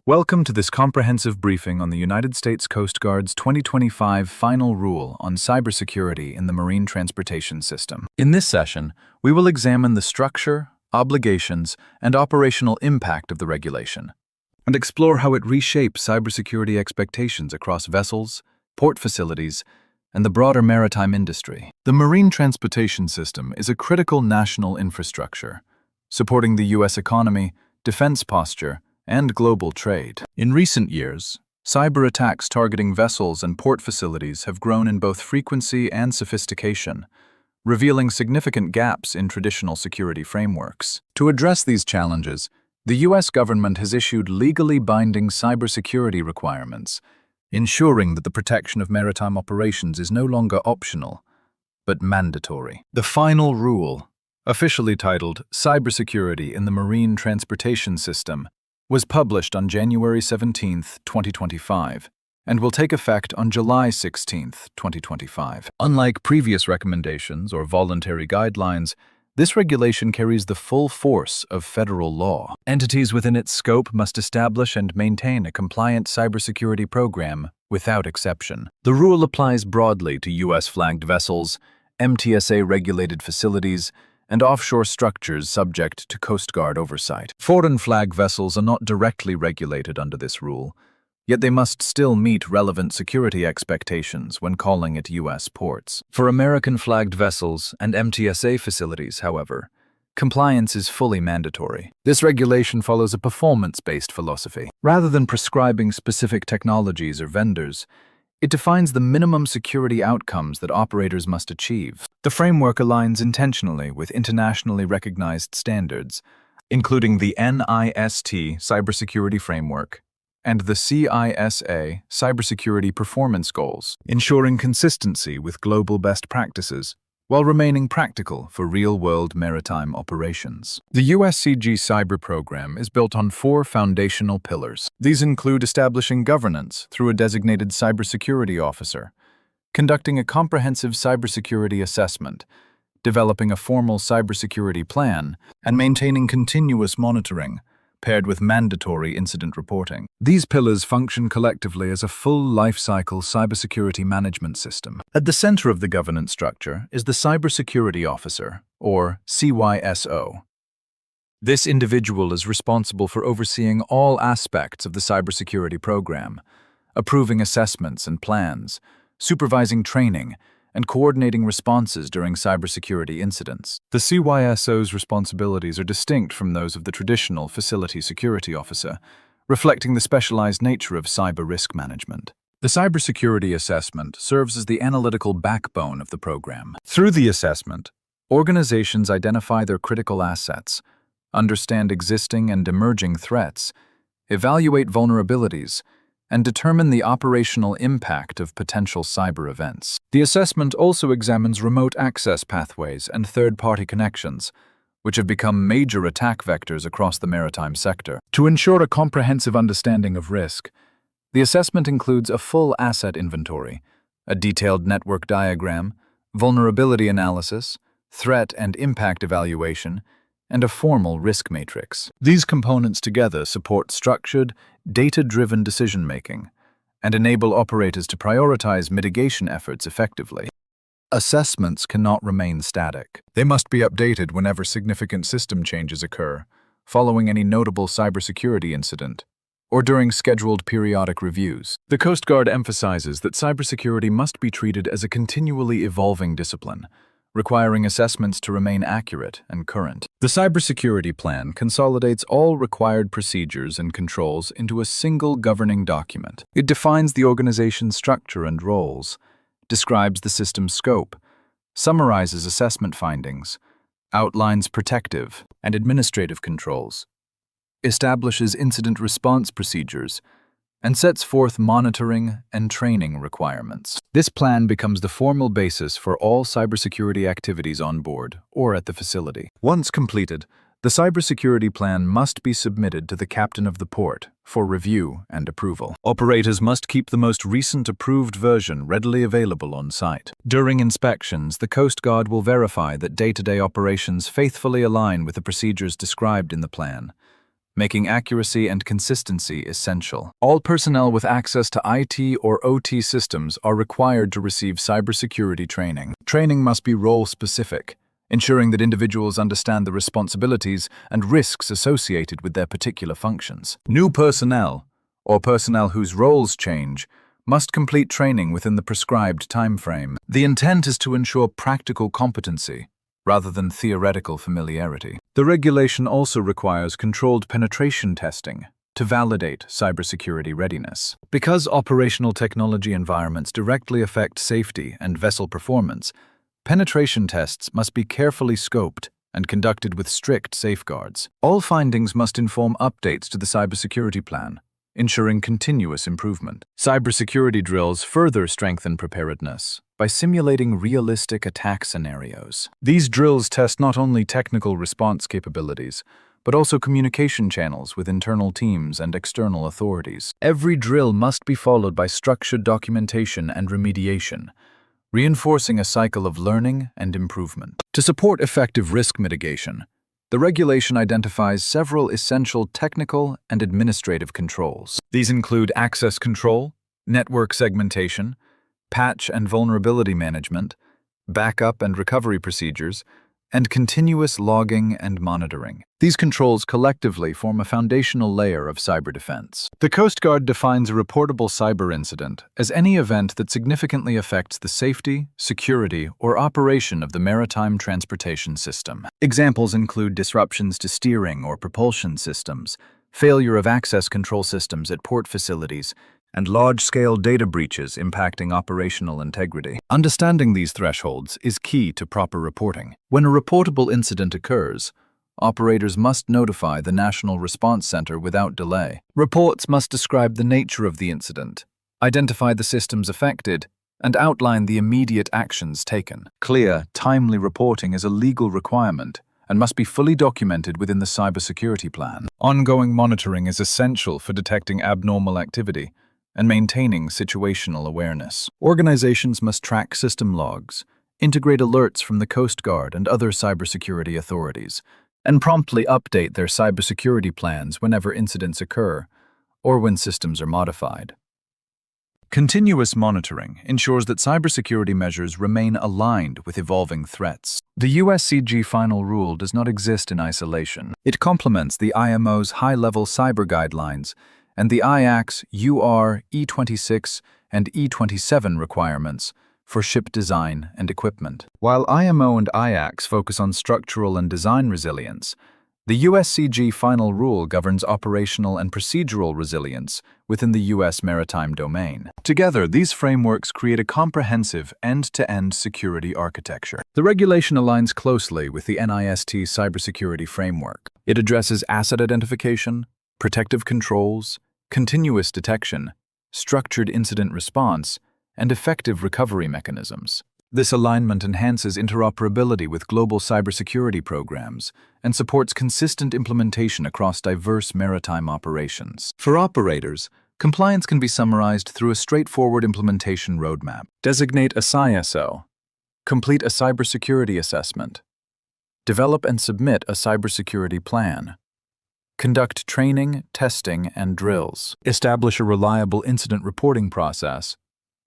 Welcome to this comprehensive briefing on the United States Coast Guard's 2025 Final Rule on Cybersecurity in the Marine Transportation System. In this session, we will examine the structure, obligations, and operational impact of the regulation, and explore how it reshapes cybersecurity expectations across vessels, port facilities, and the broader maritime industry. The marine transportation system is a critical national infrastructure, supporting the U.S. economy, defense posture, and global trade. In recent years, cyber attacks targeting vessels and port facilities have grown in both frequency and sophistication, revealing significant gaps in traditional security frameworks. To address these challenges, the U.S. government has issued legally binding cybersecurity requirements, ensuring that the protection of maritime operations is no longer optional, but mandatory. The Final Rule, officially titled Cybersecurity in the Marine Transportation System, was published on January 17, 2025, and will take effect on July 16, 2025. Unlike previous recommendations or voluntary guidelines, this regulation carries the full force of federal law. Entities within its scope must establish and maintain a compliant cybersecurity program without exception. The rule applies broadly to U.S.-flagged vessels, MTSA-regulated facilities, and offshore structures subject to Coast Guard oversight. Foreign flag vessels are not directly regulated under this rule, yet they must still meet relevant security expectations when calling at U.S. ports. For American-flagged vessels and MTSA facilities, however, compliance is fully mandatory. This regulation follows a performance-based philosophy. Rather than prescribing specific technologies or vendors, it defines the minimum security outcomes that operators must achieve. The framework aligns intentionally with internationally recognized standards, including the NIST Cybersecurity Framework and the CISA Cybersecurity Performance Goals, ensuring consistency with global best practices while remaining practical for real-world maritime operations. The USCG Cyber Program is built on 4 foundational pillars. These include establishing governance through a designated Cybersecurity Officer, conducting a comprehensive cybersecurity assessment, developing a formal cybersecurity plan, and maintaining continuous monitoring, paired with mandatory incident reporting. These pillars function collectively as a full lifecycle cybersecurity management system. At the center of the governance structure is the Cybersecurity Officer, or CYSO. This individual is responsible for overseeing all aspects of the cybersecurity program, approving assessments and plans, supervising training, and coordinating responses during cybersecurity incidents. The CYSO's responsibilities are distinct from those of the traditional Facility Security Officer, reflecting the specialized nature of cyber risk management. The cybersecurity assessment serves as the analytical backbone of the program. Through the assessment, organizations identify their critical assets, understand existing and emerging threats, evaluate vulnerabilities, and determine the operational impact of potential cyber events. The assessment also examines remote access pathways and third-party connections, which have become major attack vectors across the maritime sector. To ensure a comprehensive understanding of risk, the assessment includes a full asset inventory, a detailed network diagram, vulnerability analysis, threat and impact evaluation, and a formal risk matrix. These components together support structured, data-driven decision-making and enable operators to prioritize mitigation efforts effectively. Assessments cannot remain static. They must be updated whenever significant system changes occur, following any notable cybersecurity incident, or during scheduled periodic reviews. The Coast Guard emphasizes that cybersecurity must be treated as a continually evolving discipline, requiring assessments to remain accurate and current. The Cybersecurity Plan consolidates all required procedures and controls into a single governing document. It defines the organization's structure and roles, describes the system's scope, summarizes assessment findings, outlines protective and administrative controls, establishes incident response procedures, and sets forth monitoring and training requirements. This plan becomes the formal basis for all cybersecurity activities on board or at the facility. Once completed, the Cybersecurity Plan must be submitted to the captain of the port for review and approval. Operators must keep the most recent approved version readily available on site. During inspections, the Coast Guard will verify that day-to-day operations faithfully align with the procedures described in the plan, making accuracy and consistency essential. All personnel with access to IT or OT systems are required to receive cybersecurity training. Training must be role-specific, ensuring that individuals understand the responsibilities and risks associated with their particular functions. New personnel, or personnel whose roles change, must complete training within the prescribed timeframe. The intent is to ensure practical competency rather than theoretical familiarity. The regulation also requires controlled penetration testing to validate cybersecurity readiness. Because operational technology environments directly affect safety and vessel performance, penetration tests must be carefully scoped and conducted with strict safeguards. All findings must inform updates to the Cybersecurity Plan, ensuring continuous improvement. Cybersecurity drills further strengthen preparedness by simulating realistic attack scenarios. These drills test not only technical response capabilities, but also communication channels with internal teams and external authorities. Every drill must be followed by structured documentation and remediation, reinforcing a cycle of learning and improvement. To support effective risk mitigation, the regulation identifies several essential technical and administrative controls. These include access control, network segmentation, patch and vulnerability management, backup and recovery procedures, and continuous logging and monitoring. These controls collectively form a foundational layer of cyber defense. The Coast Guard defines a reportable cyber incident as any event that significantly affects the safety, security, or operation of the maritime transportation system. Examples include disruptions to steering or propulsion systems, failure of access control systems at port facilities, and large-scale data breaches impacting operational integrity. Understanding these thresholds is key to proper reporting. When a reportable incident occurs, operators must notify the National Response Center without delay. Reports must describe the nature of the incident, identify the systems affected, and outline the immediate actions taken. Clear, timely reporting is a legal requirement and must be fully documented within the Cybersecurity Plan. Ongoing monitoring is essential for detecting abnormal activity and maintaining situational awareness. Organizations must track system logs, integrate alerts from the Coast Guard and other cybersecurity authorities, and promptly update their cybersecurity plans whenever incidents occur or when systems are modified. Continuous monitoring ensures that cybersecurity measures remain aligned with evolving threats. The USCG Final Rule does not exist in isolation. It complements the IMO's high-level cyber guidelines and the IACS UR E26 and E27 requirements for ship design and equipment. While IMO and IACS focus on structural and design resilience, the USCG Final Rule governs operational and procedural resilience within the U.S. maritime domain. Together, these frameworks create a comprehensive end-to-end security architecture. The regulation aligns closely with the NIST Cybersecurity Framework. It addresses asset identification, protective controls, continuous detection, structured incident response, and effective recovery mechanisms. This alignment enhances interoperability with global cybersecurity programs and supports consistent implementation across diverse maritime operations. For operators, compliance can be summarized through a straightforward implementation roadmap. Designate a CySO. Complete a cybersecurity assessment. Develop and submit a cybersecurity plan. Conduct training, testing, and drills. Establish a reliable incident reporting process,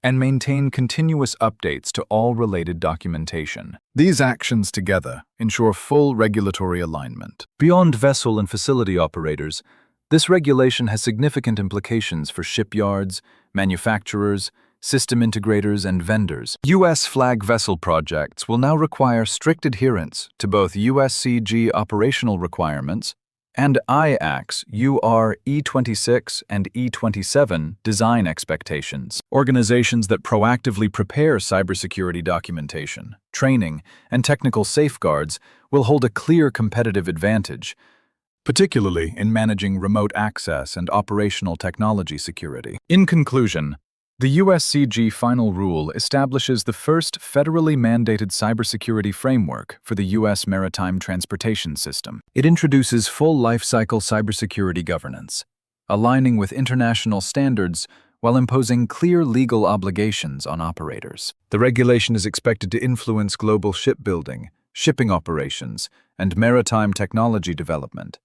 and maintain continuous updates to all related documentation. These actions together ensure full regulatory alignment. Beyond vessel and facility operators, this regulation has significant implications for shipyards, manufacturers, system integrators, and vendors. U.S. flag vessel projects will now require strict adherence to both USCG operational requirements and IACS UR E26 and E27 design expectations. Organizations that proactively prepare cybersecurity documentation, training, and technical safeguards will hold a clear competitive advantage, particularly in managing remote access and operational technology security. In conclusion, the USCG Final Rule establishes the first federally mandated cybersecurity framework for the U.S. maritime transportation system. It introduces full lifecycle cybersecurity governance, aligning with international standards while imposing clear legal obligations on operators. The regulation is expected to influence global shipbuilding, shipping operations, and maritime technology development,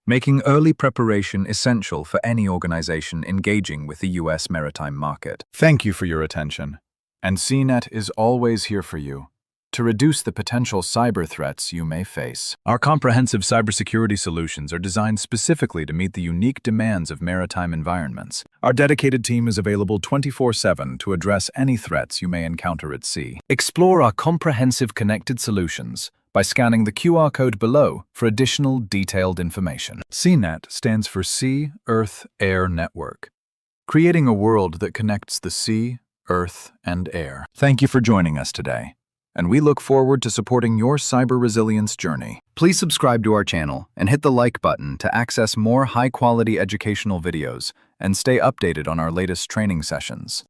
making early preparation essential for any organization engaging with the U.S. maritime market. Thank you for your attention. And CNET is always here for you to reduce the potential cyber threats you may face. Our comprehensive cybersecurity solutions are designed specifically to meet the unique demands of maritime environments. Our dedicated team is available 24/7 to address any threats you may encounter at sea. Explore our comprehensive connected solutions by scanning the QR code below for additional detailed information. CNET stands for Sea, Earth, Air Network, creating a world that connects the sea, earth, and air. Thank you for joining us today, and we look forward to supporting your cyber resilience journey. Please subscribe to our channel and hit the like button to access more high-quality educational videos and stay updated on our latest training sessions.